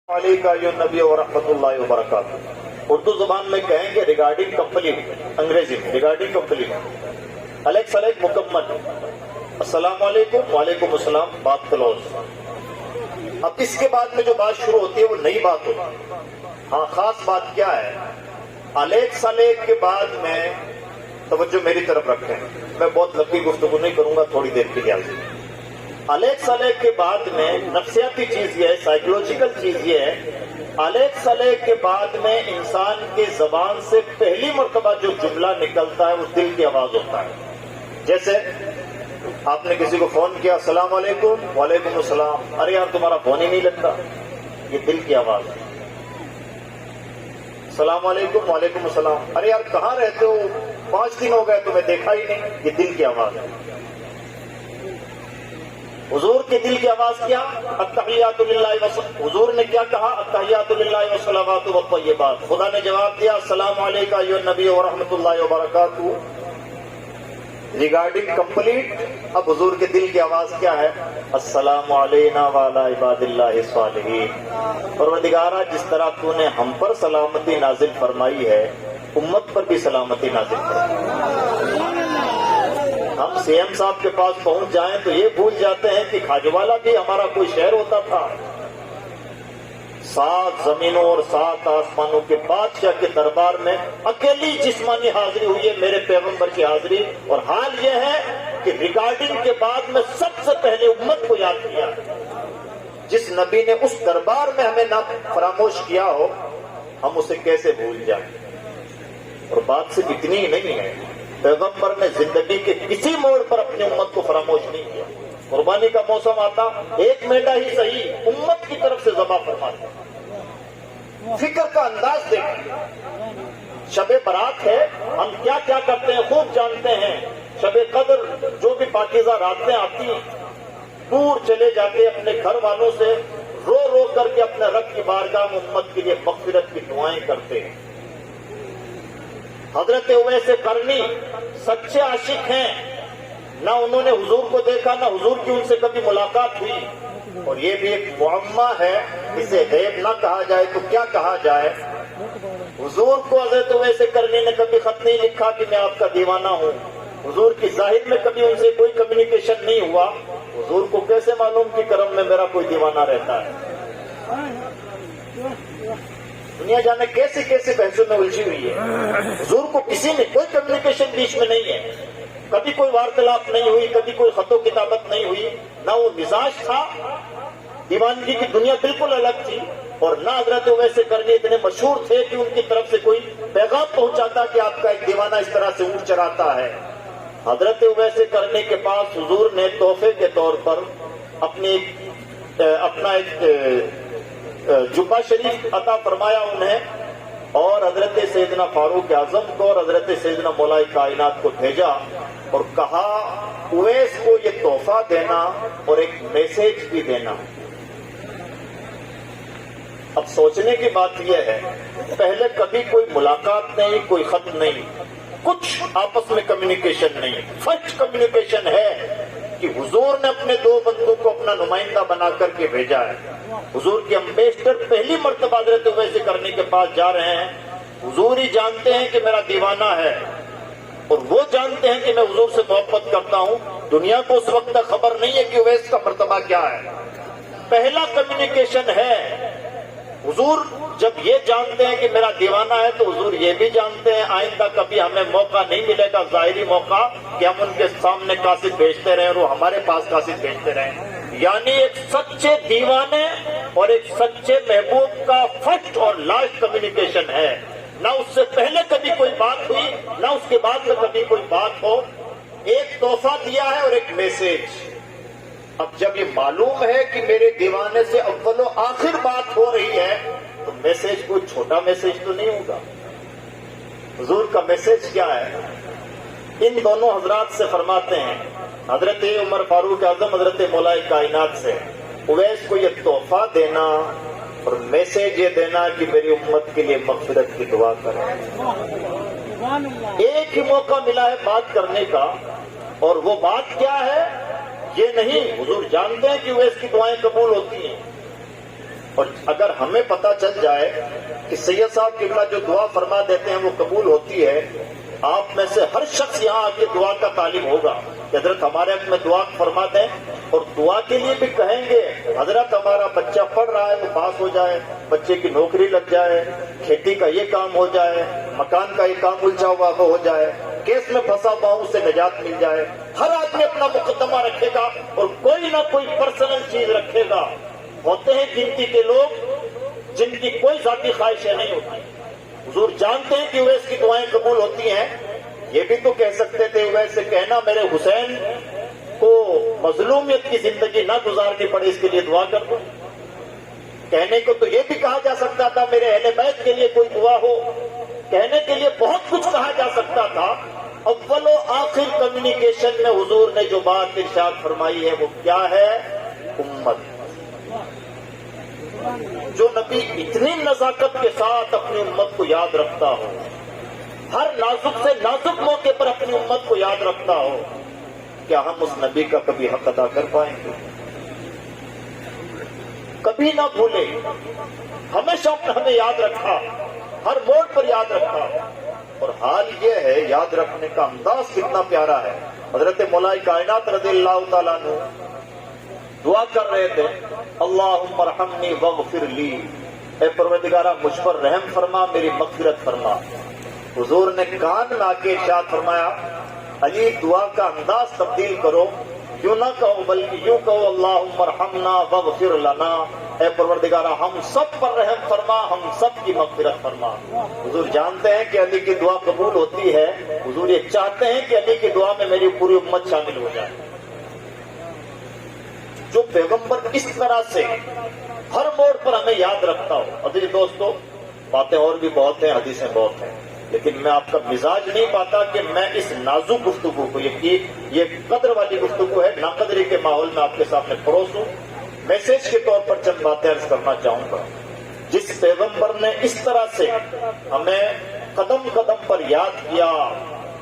علیکم نبی ورحمۃ اللہ وبرکاتہ. اردو زبان میں کہیں گے ریگارڈنگ کمپلیٹ، انگریزی میں ریگارڈنگ کمپلیٹ، الیکس الیک مکمل. السلام علیکم، وعلیکم السلام، بات کلوز. اب اس کے بعد میں جو بات شروع ہوتی ہے وہ نئی بات ہوتی ہے. ہاں، خاص بات کیا ہے، الیکس الیک کے بعد میں توجہ میری طرف رکھیں. میں بہت لمبی گفتگو نہیں کروں گا، تھوڑی دیر کے لیے حاضر. الیکس الیک کے بعد میں نفسیاتی چیز یہ ہے، سائیکولوجیکل چیز یہ ہے، الیکس الیک کے بعد میں انسان کی زبان سے پہلی مرتبہ جو جملہ نکلتا ہے وہ دل کی آواز ہوتا ہے. جیسے آپ نے کسی کو فون کیا، السلام علیکم، وعلیکم السلام، ارے یار تمہارا فون ہی نہیں لگتا، یہ دل کی آواز ہے. السلام علیکم، وعلیکم السلام، ارے یار کہاں رہتے ہو، 5 دن ہو گئے تمہیں دیکھا ہی نہیں، یہ دل کی آواز ہے. حضور کے دل کی آواز کیا، التحیات للہ، حضور نے کیا کہا، التحیات للہ والصلوات والطیبات. خدا نے جواب دیا، السلام علیکم ایھا النبی ورحمۃ اللہ وبرکاتہ، ریگارڈنگ کمپلیٹ. اب حضور کے دل کی آواز کیا ہے، السلام علینا وعلی عباد اللہ الصالحین. پروردگارا، جس طرح تو نے ہم پر سلامتی نازل فرمائی ہے، امت پر بھی سلامتی نازل فرمائی. ہم سی ایم صاحب کے پاس پہنچ جائیں تو یہ بھول جاتے ہیں کہ کھاجوالا بھی ہمارا کوئی شہر ہوتا تھا. 7 زمینوں اور 7 آسمانوں کے بادشاہ کے دربار میں اکیلی جسمانی حاضری ہوئی ہے میرے پیغمبر کی حاضری. اور حال یہ ہے کہ ریکارڈنگ کے بعد میں سب سے پہلے امت کو یاد کیا. جس نبی نے اس دربار میں ہمیں نہ فراموش کیا ہو، ہم اسے کیسے بھول جائیں. اور بات صرف اتنی ہی نہیں ہے، پیغمبر نے زندگی کے کسی موڑ پر اپنی امت کو فراموش نہیں کیا. قربانی کا موسم آتا، ایک مینڈا ہی صحیح امت کی طرف سے ذبح فرماتے. فکر کا انداز دیکھیں. شب برات ہے، ہم کیا کیا کرتے ہیں خوب جانتے ہیں. شب قدر جو بھی پاکیزہ راتیں آتی ہیں، دور چلے جاتے اپنے گھر والوں سے رو رو کر کے اپنے رب کی بارگاہ میں امت کے لیے مغفرت کی دعائیں کرتے ہیں. حضرت اویس قرنی سچے عاشق ہیں، نہ انہوں نے حضور کو دیکھا، نہ حضور کی ان سے کبھی ملاقات ہوئی. اور یہ بھی ایک معمہ ہے، اسے غیب نہ کہا جائے تو کیا کہا جائے. حضور کو حضرت اویس قرنی نے کبھی خط نہیں لکھا کہ میں آپ کا دیوانہ ہوں. حضور کی ظاہر میں کبھی ان سے کوئی کمیونیکیشن نہیں ہوا. حضور کو کیسے معلوم کہ کرم میں میرا کوئی دیوانہ رہتا ہے. دنیا جانے کیسے کیسے بحثوں میں الجھی ہوئی ہے. حضور کو کسی نے کوئی کمیونیکیشن بیچ میں نہیں ہے، کبھی کوئی وارتلاپ نہیں ہوئی، کبھی کوئی خط و کتابت نہیں ہوئی، نہ وہ مزاج تھا. دیوانگی کی دنیا بالکل الگ تھی. اور نہ حضرت اویس قرنی اتنے مشہور تھے کہ ان کی طرف سے کوئی پیغام پہنچاتا کہ آپ کا ایک دیوانہ اس طرح سے اونٹ چراتا ہے. حضرت اویس قرنی کے پاس حضور نے تحفے کے طور پر اپنا ایک جبہ شریف عطا فرمایا انہیں، اور حضرت سیدنا فاروق اعظم کو اور حضرت سیدنا مولا کائنات کو بھیجا اور کہا اویس کو یہ تحفہ دینا اور ایک میسج بھی دینا. اب سوچنے کی بات یہ ہے، پہلے کبھی کوئی ملاقات نہیں، کوئی خط نہیں، کچھ آپس میں کمیونیکیشن نہیں. فرسٹ کمیونیکیشن ہے کہ حضور نے اپنے 2 بندوں کو اپنا نمائندہ بنا کر کے بھیجا ہے. حضور کے امبیسڈر پہلی مرتبہ حضرت اویس قرنی کے پاس جا رہے ہیں. حضور ہی جانتے ہیں کہ میرا دیوانہ ہے، اور وہ جانتے ہیں کہ میں حضور سے محبت کرتا ہوں. دنیا کو اس وقت تک خبر نہیں ہے کہ اویس کا مرتبہ کیا ہے. پہلا کمیونیکیشن ہے. حضور جب یہ جانتے ہیں کہ میرا دیوانہ ہے تو حضور یہ بھی جانتے ہیں آئندہ کبھی ہمیں موقع نہیں ملے گا، ظاہری موقع، کہ ہم ان کے سامنے قاصد بھیجتے رہیں اور وہ ہمارے پاس قاصد بھیجتے رہیں. یعنی ایک سچے دیوانے اور ایک سچے محبوب کا فرسٹ اور لاسٹ کمیونیکیشن ہے. نہ اس سے پہلے کبھی کوئی بات ہوئی، نہ اس کے بعد میں کبھی کوئی بات ہو. ایک تحفہ دیا ہے اور ایک میسج. اب جب یہ معلوم ہے کہ میرے دیوانے سے اول و آخر بات ہو رہی ہے تو میسج کوئی چھوٹا میسج تو نہیں ہوگا. حضور کا میسج کیا ہے؟ ان دونوں حضرات سے فرماتے ہیں، حضرت عمر فاروق اعظم حضرت مولا کائنات سے، اویس کو یہ تحفہ دینا اور میسج یہ دینا کہ میری امت کے لیے مغفرت کی دعا کریں. ایک ہی موقع ملا ہے بات کرنے کا، اور وہ بات کیا ہے یہ نہیں. حضور جانتے ہیں کہ اویس کی دعائیں قبول ہوتی ہیں، اور اگر ہمیں پتہ چل جائے کہ سید صاحب قبلہ جو دعا فرما دیتے ہیں وہ قبول ہوتی ہے، آپ میں سے ہر شخص یہاں آ کے دعا کا طالب ہوگا کہ حضرت ہمارے حق میں دعا فرما دیں، اور دعا کے لیے بھی کہیں گے حضرت ہمارا بچہ پڑھ رہا ہے وہ پاس ہو جائے، بچے کی نوکری لگ جائے، کھیتی کا یہ کام ہو جائے، مکان کا یہ کام الجھا ہوا وہ ہو جائے، کیس میں پھنسا ہوا اس سے نجات مل جائے۔ ہر آدمی اپنا مقدمہ رکھے گا اور کوئی نہ کوئی پرسنل چیز رکھے گا۔ ہوتے ہیں گنتی کے لوگ جن کی کوئی ذاتی خواہشیں نہیں ہوتی۔ حضور جانتے ہیں کہ اویس کی دعائیں قبول ہوتی ہیں، یہ بھی تو کہہ سکتے تھے اویس سے کہنا میرے حسین کو مظلومیت کی زندگی نہ گزارنی پڑے اس کے لیے دعا کر دو۔ کہنے کو تو یہ بھی کہا جا سکتا تھا میرے اہل بیت کے لیے کوئی دعا ہو، کہنے کے لیے بہت کچھ کہا جا سکتا تھا۔ اول و آخر کمیونیکیشن میں حضور نے جو بات ارشاد فرمائی ہے وہ کیا ہے؟ امت۔ جو نبی اتنی نزاکت کے ساتھ اپنی امت کو یاد رکھتا ہو، ہر نازک سے نازک موقع پر اپنی امت کو یاد رکھتا ہو، کیا ہم اس نبی کا کبھی حق ادا کر پائیں گے؟ کبھی نہ بھولے، ہمیشہ ہمیں یاد رکھا، ہر موڑ پر یاد رکھا۔ اور حال یہ ہے یاد رکھنے کا انداز کتنا پیارا ہے۔ حضرت مولا کائنات رضی اللہ تعالیٰ عنہ دعا کر رہے تھے، اللہم ارحمنی واغفر لی، اے پروردگارہ مجھ پر رحم فرما، میری مغفرت فرما۔ حضور نے کان میں آ کے ارشاد فرمایا، علی دعا کا انداز تبدیل کرو، یوں نہ کہو بلکہ یوں کہو، اللہم ارحمنا واغفر لنا، اے پروردگارہ ہم سب پر رحم فرما، ہم سب کی مغفرت فرما۔ حضور جانتے ہیں کہ علی کی دعا قبول ہوتی ہے، حضور یہ چاہتے ہیں کہ علی کی دعا میں میری پوری امت شامل ہو جائے۔ جو پیغمبر اس طرح سے ہر موڑ پر ہمیں یاد رکھتا ہو۔ عزیز دوستو، باتیں اور بھی بہت ہیں، حدیثیں بہت ہیں، لیکن میں آپ کا مزاج نہیں پاتا کہ میں اس نازک گفتگو کو، یہ قدر والی گفتگو ہے، ناقدری کے ماحول میں آپ کے سامنے پروسوں۔ میسج کے طور پر چند باتیں عرض کرنا چاہوں گا۔ جس پیغمبر نے اس طرح سے ہمیں قدم قدم پر یاد کیا،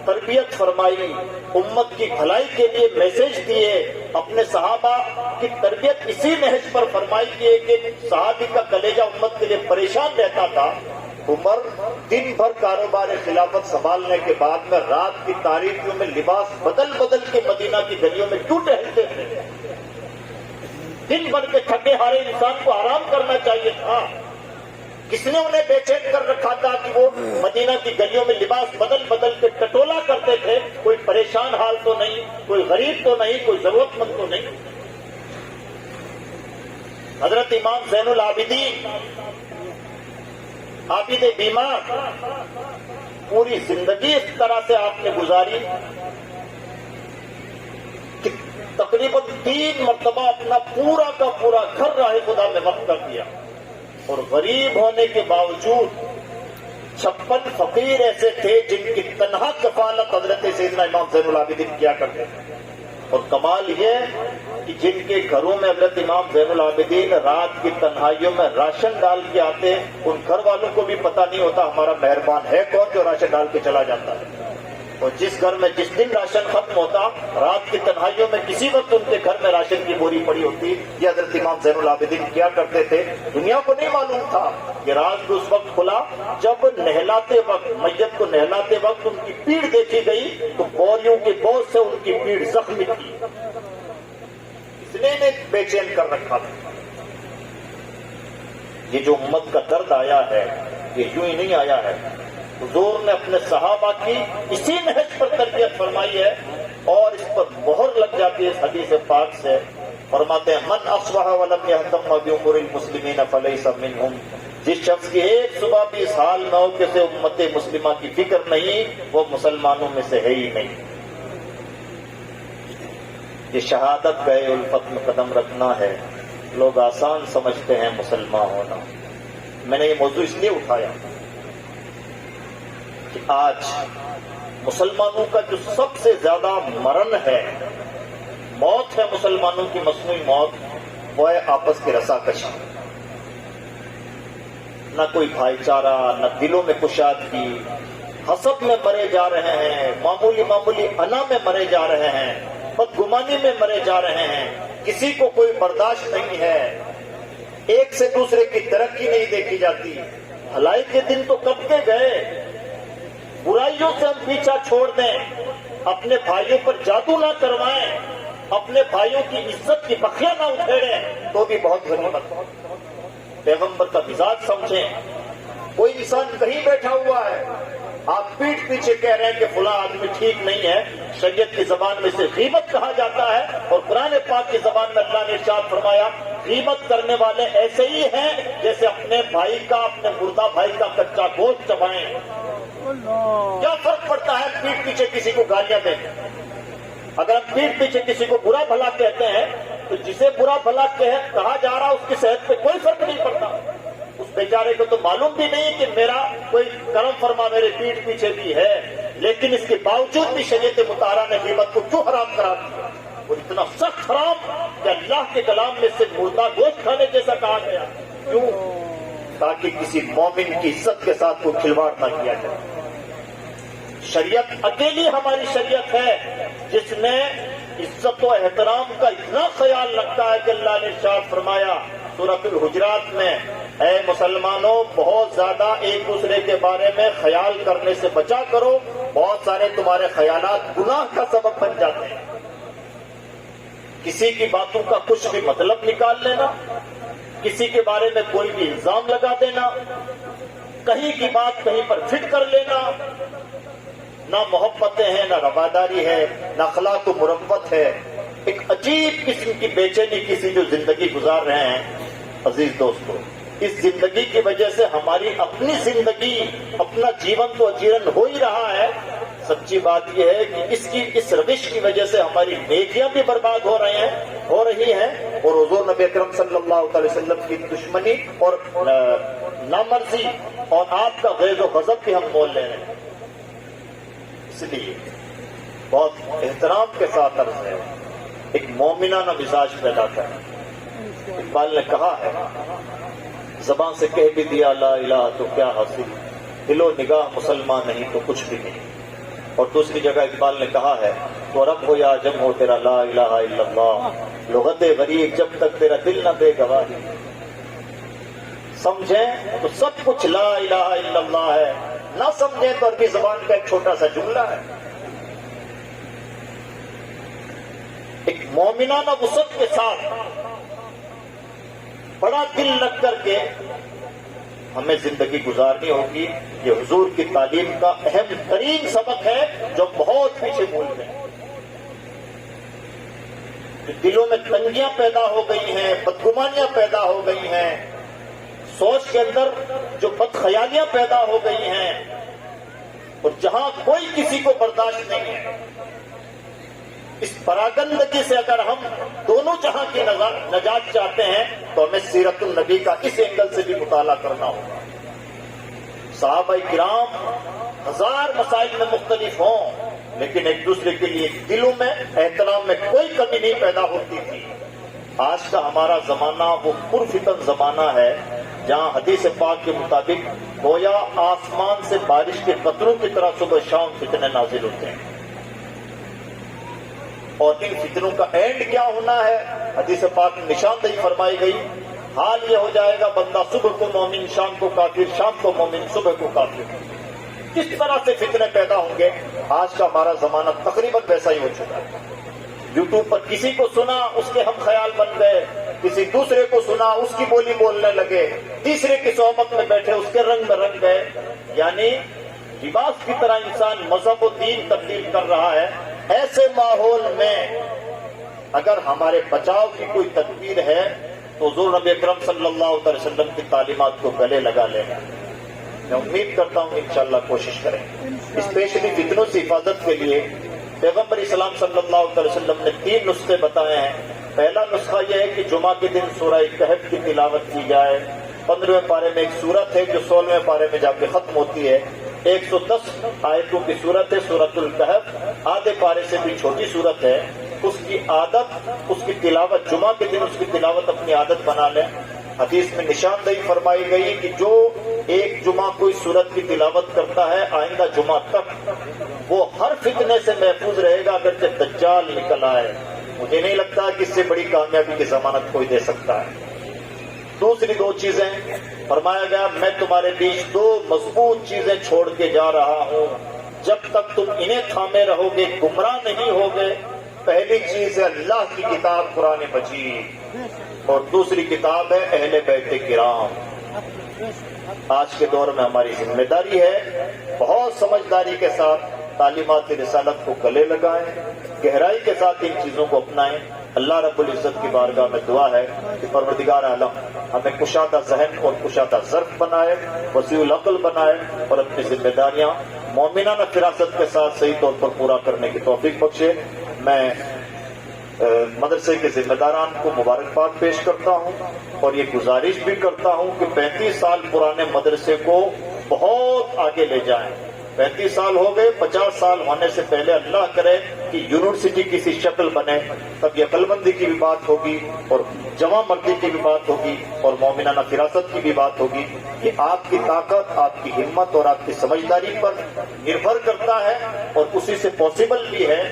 تربیت فرمائی، امت کی بھلائی کے لیے میسج دیے، اپنے صحابہ کی تربیت اسی نہج پر فرمائی کی کہ صحابی کا کلیجہ امت کے لیے پریشان رہتا تھا۔ عمر دن بھر کاروبار خلافت سنبھالنے کے بعد میں رات کی تاریکیوں میں لباس بدل بدل کے مدینہ کی گلیوں میں کیوں ٹہلتے تھے؟ دن بھر کے تھکے ہارے انسان کو آرام کرنا چاہیے تھا۔ کس نے انہیں بے چین کر رکھا تھا کہ وہ مدینہ کی گلیوں میں لباس بدل بدل کے ٹٹولا کرتے تھے؟ کوئی پریشان حال تو نہیں، کوئی غریب تو نہیں، کوئی ضرورت مند تو نہیں۔ حضرت امام زین العابدین، عابد بیمار، پوری زندگی اس طرح سے آپ نے گزاری کہ تقریباً 3 مرتبہ اپنا پورا کا پورا گھر راہ خدا میں وقف کر دیا، اور غریب ہونے کے باوجود 56 فقیر ایسے تھے جن کی تنہا کفالت حضرت سیدنا امام زین العابدین کیا کرتے تھے۔ اور کمال یہ کہ جن کے گھروں میں حضرت امام زین العابدین رات کی تنہائیوں میں راشن ڈال کے آتے، ان گھر والوں کو بھی پتہ نہیں ہوتا ہمارا مہربان ہے کون جو راشن ڈال کے چلا جاتا ہے۔ اور جس گھر میں جس دن راشن ختم ہوتا، رات کی تنہائیوں میں کسی وقت ان کے گھر میں راشن کی بوری پڑی ہوتی، یہ حضرت امام زین العابدین کیا کرتے تھے۔ دنیا کو نہیں معلوم تھا، یہ راز بھی اس وقت کھلا جب نہلاتے وقت، میت کو نہلاتے وقت ان کی پیڑ دیکھی گئی تو بوریوں کے بوجھ سے ان کی پیڑ زخمی تھی، اس نے انہیں بے چین کر رکھا تھا۔ یہ جو امت کا درد آیا ہے یہ یوں ہی نہیں آیا ہے، حضور نے اپنے صحابہ کی اسی نہج پر تربیت فرمائی ہے، اور اس پر مہر لگ جاتی ہے اس حدیث پاک سے۔ فرماتے ہیں من اصبح ولم يهتم بامور المسلمین فلیس منهم، جس شخص کی ایک صبح بھی اس حال نہ ہو کہ اسے امت مسلمہ کی فکر نہیں، وہ مسلمانوں میں سے ہے ہی نہیں۔ یہ شہادت گئے الفت میں قدم رکھنا ہے۔ لوگ آسان سمجھتے ہیں مسلمان ہونا۔ میں نے یہ موضوع اس لیے اٹھایا کہ آج مسلمانوں کا جو سب سے زیادہ مرن ہے، موت ہے مسلمانوں کی مصنوعی موت، وہ ہے آپس کی رساکشی۔ نہ کوئی بھائی چارہ، نہ دلوں میں کشادگی، حسد میں مرے جا رہے ہیں، معمولی معمولی انا میں مرے جا رہے ہیں، بدگمانی میں مرے جا رہے ہیں، کسی کو کوئی برداشت نہیں ہے۔ ایک سے دوسرے کی ترقی نہیں دیکھی جاتی. بھلائی کے دن تو کب کے گئے. برائیوں سے ہم پیچھا چھوڑ دیں, اپنے بھائیوں پر جادو نہ کروائیں, اپنے بھائیوں کی عزت کی بخیاں نہ اکھیڑیں تو بھی بہت غنیمت. پیغمبر کا مزاج سمجھیں. کوئی انسان کہیں بیٹھا ہوا ہے, آپ پیٹھ پیچھے کہہ رہے ہیں کہ فلاں آدمی ٹھیک نہیں ہے. شریعت کی زبان میں سے غیبت کہا جاتا ہے, اور قرآن پاک کی زبان میں اللہ نے ارشاد فرمایا غیبت کرنے والے ایسے ہی ہیں جیسے اپنے بھائی کا, اپنے مردہ بھائی کا کچا گوشت چبائیں. کیا فرق پڑتا ہے پیٹھ پیچھے کسی کو گالیاں دینے. اگر ہم پیٹھ پیچھے کسی کو برا بھلا کہتے ہیں تو جسے برا بھلا کہا جا رہا اس کی صحت پہ کوئی فرق نہیں پڑتا. اس بیچارے کو تو معلوم بھی نہیں کہ میرا کوئی کرم فرما میرے پیٹھ پیچھے بھی ہے, لیکن اس کے باوجود بھی شریعت مطہرہ نے غیبت کو کیوں حرام کرا دیا, اور اتنا سخت حرام کہ اللہ کے کلام میں سے مردہ گوشت کھانے جیسا کہا گیا. کیوں؟ تاکہ کسی مومن کی عزت کے ساتھ کوئی کھلواڑ نہ کیا جائے. شریعت اکیلی ہماری شریعت ہے جس نے عزت و احترام کا اتنا خیال رکھا ہے کہ اللہ نے ارشاد فرمایا سورۃ الحجرات میں, اے مسلمانوں بہت زیادہ ایک دوسرے کے بارے میں خیال کرنے سے بچا کرو, بہت سارے تمہارے خیالات گناہ کا سبب بن جاتے ہیں. کسی کی باتوں کا کچھ بھی مطلب نکال لینا, کسی کے بارے میں کوئی بھی الزام لگا دینا, کہیں کی بات کہیں پر فٹ کر لینا, نہ محبتیں ہیں, نہ رواداری ہے, نہ اخلاق و مروت ہے. ایک عجیب قسم کی بے چینی کسی جو زندگی گزار رہے ہیں. عزیز دوستو, اس زندگی کی وجہ سے ہماری اپنی زندگی, اپنا جیون تو اجیرن ہو ہی رہا ہے. سچی بات یہ ہے کہ اس روش کی وجہ سے ہماری نیکیاں بھی برباد ہو رہی ہیں, اور حضور نبی اکرم صلی اللہ علیہ وسلم کی دشمنی اور نامرضی اور آپ کا غیظ و غضب بھی ہم مول لے رہے ہیں. اس لیے بہت احترام کے ساتھ عرض ہے, ایک مومنانہ مزاج پیدا کریں. اقبال نے کہا ہے زبان سے کہہ بھی دیا لا الہ تو کیا حاصل, دل و نگاہ مسلمان نہیں تو کچھ بھی نہیں. اور دوسری جگہ اقبال نے کہا ہے تو رب ہو یا عجم ہو تیرا لا الہ الا اللہ, لغت غریب جب تک تیرا دل نہ دے گواہی. سمجھیں تو سب کچھ لا الہ الا اللہ ہے, نہ سمجھیں تو عربی زبان کا ایک چھوٹا سا جملہ ہے. ایک مومنانہ وسعت کے ساتھ بڑا دل لگ کر کے ہمیں زندگی گزارنی ہوگی. یہ حضور کی تعلیم کا اہم ترین سبق ہے جو بہت پیچھے بھول گئے. دلوں میں تنگیاں پیدا ہو گئی ہیں, بدگمانیاں پیدا ہو گئی ہیں, سوچ کے اندر جو بدخیالیاں پیدا ہو گئی ہیں, اور جہاں کوئی کسی کو برداشت نہیں ہے. اس پراگندگی سے اگر ہم دونوں جہاں کی نجات چاہتے ہیں تو ہمیں سیرت النبی کا اس اینگل سے بھی مطالعہ کرنا ہوگا. صحابہ کرام ہزار مسائل میں مختلف ہوں, لیکن ایک دوسرے کے لیے دلوں میں احترام میں کوئی کمی نہیں پیدا ہوتی تھی. آج کا ہمارا زمانہ وہ پرفتن زمانہ ہے جہاں حدیث پاک کے مطابق گویا آسمان سے بارش کے قطروں کی طرح صبح شام فتنے نازل ہوتے ہیں. اور ان فتنوں کا اینڈ کیا ہونا ہے حدیث پاک میں نشاندہی فرمائی گئی. حال یہ ہو جائے گا بندہ صبح کو مومن شام کو کافر, شام کو مومن صبح کو کافر. کس طرح سے فتنے پیدا ہوں گے. آج کا ہمارا زمانہ تقریباً ویسا ہی ہو چکا ہے. یوٹیوب پر کسی کو سنا اس کے ہم خیال بن گئے, کسی دوسرے کو سنا اس کی بولی بولنے لگے, تیسرے کی صحبت میں بیٹھے اس کے رنگ میں رنگ گئے. یعنی لباس کی طرح انسان مذہب و دین تبدیل کر رہا ہے. ایسے ماحول میں اگر ہمارے بچاؤ کی کوئی تدبیر ہے تو حضور نبی اکرم صلی اللہ علیہ وسلم کی تعلیمات کو گلے لگا لینا. میں امید کرتا ہوں انشاءاللہ کوشش کریں. اسپیشلی فتنوں سے حفاظت کے لیے پیغمبر اسلام صلی اللہ علیہ وسلم نے 3 نسخے بتائے ہیں. پہلا نسخہ یہ ہے کہ جمعہ کے دن سورہ کہف کی تلاوت کی جائے. 15ویں پارے میں ایک سورت ہے جو 16ویں پارے میں جا کے ختم ہوتی ہے. 110 آیتوں کی سورت ہے سورۃ الکہف, آدھے پارے سے بھی چھوٹی سورت ہے. اس کی عادت, اس کی تلاوت جمعہ کے دن اس کی تلاوت اپنی عادت بنا لیں. حدیث میں نشاندہی فرمائی گئی کہ جو ایک جمعہ کوئی سورت کی تلاوت کرتا ہے آئندہ جمعہ تک وہ ہر فتنے سے محفوظ رہے گا اگرچہ دجال نکل آئے. مجھے نہیں لگتا کہ اس سے بڑی کامیابی کی ضمانت کوئی دے سکتا ہے. دوسری دو چیزیں فرمایا گیا میں تمہارے بیچ دو مضبوط چیزیں چھوڑ کے جا رہا ہوں، جب تک تم انہیں تھامے رہو گے گمراہ نہیں ہوگے۔ پہلی چیز ہے اللہ کی کتاب قرآن مجید، اور دوسری کتاب ہے اہل بیت کرام۔ آج کے دور میں ہماری ذمہ داری ہے بہت سمجھداری کے ساتھ تعلیمات رسالت کو گلے لگائیں، گہرائی کے ساتھ ان چیزوں کو اپنائیں۔ اللہ رب العزت کی بارگاہ میں دعا ہے کہ پروردگار عالم ہمیں کشادہ ذہن اور کشادہ ظرف بنائے، وسیع العقل بنائے، اور اپنی ذمہ داریاں مومنانہ فراست کے ساتھ صحیح طور پر پورا کرنے کی توفیق بخشے۔ میں مدرسے کے ذمہ داران کو مبارکباد پیش کرتا ہوں اور یہ گزارش بھی کرتا ہوں کہ 35 سال پرانے مدرسے کو بہت آگے لے جائیں۔ 35 سال ہو گئے، 50 سال ہونے سے پہلے اللہ کرے کہ یونیورسٹی کسی شکل بنے، تب یہ عقل مندی کی بھی بات ہوگی اور جمع مردی کی بھی بات ہوگی اور مومنانہ فراست کی بھی بات ہوگی۔ کہ آپ کی طاقت، آپ کی ہمت اور آپ کی سمجھداری پر نربھر کرتا ہے اور اسی سے پاسبل بھی ہے۔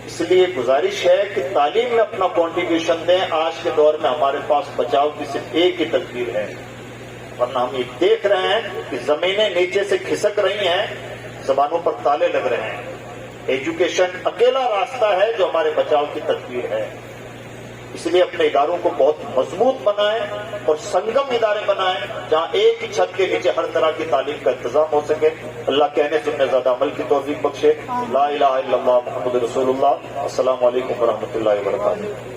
اس لیے گزارش ہے کہ تعلیم میں اپنا کنٹریبیوشن دیں۔ آج کے دور میں ہمارے پاس بچاؤ کی صرف ایک ہی تدبیر ہے، ورنہ ہم یہ دیکھ رہے ہیں کہ زمینیں نیچے سے کھسک رہی ہیں، زبانوں پر تالے لگ رہے ہیں۔ ایجوکیشن اکیلا راستہ ہے جو ہمارے بچاؤ کی تدبیر ہے۔ اس لیے اپنے اداروں کو بہت مضبوط بنائیں اور سنگم ادارے بنائیں جہاں ایک ہی چھت کے نیچے ہر طرح کی تعلیم کا انتظام ہو سکے۔ اللہ کہنے سننے زیادہ عمل کی توفیق بخشے۔ لا الہ الا اللہ محمد رسول اللہ۔ السلام علیکم ورحمۃ اللہ وبرکاتہ۔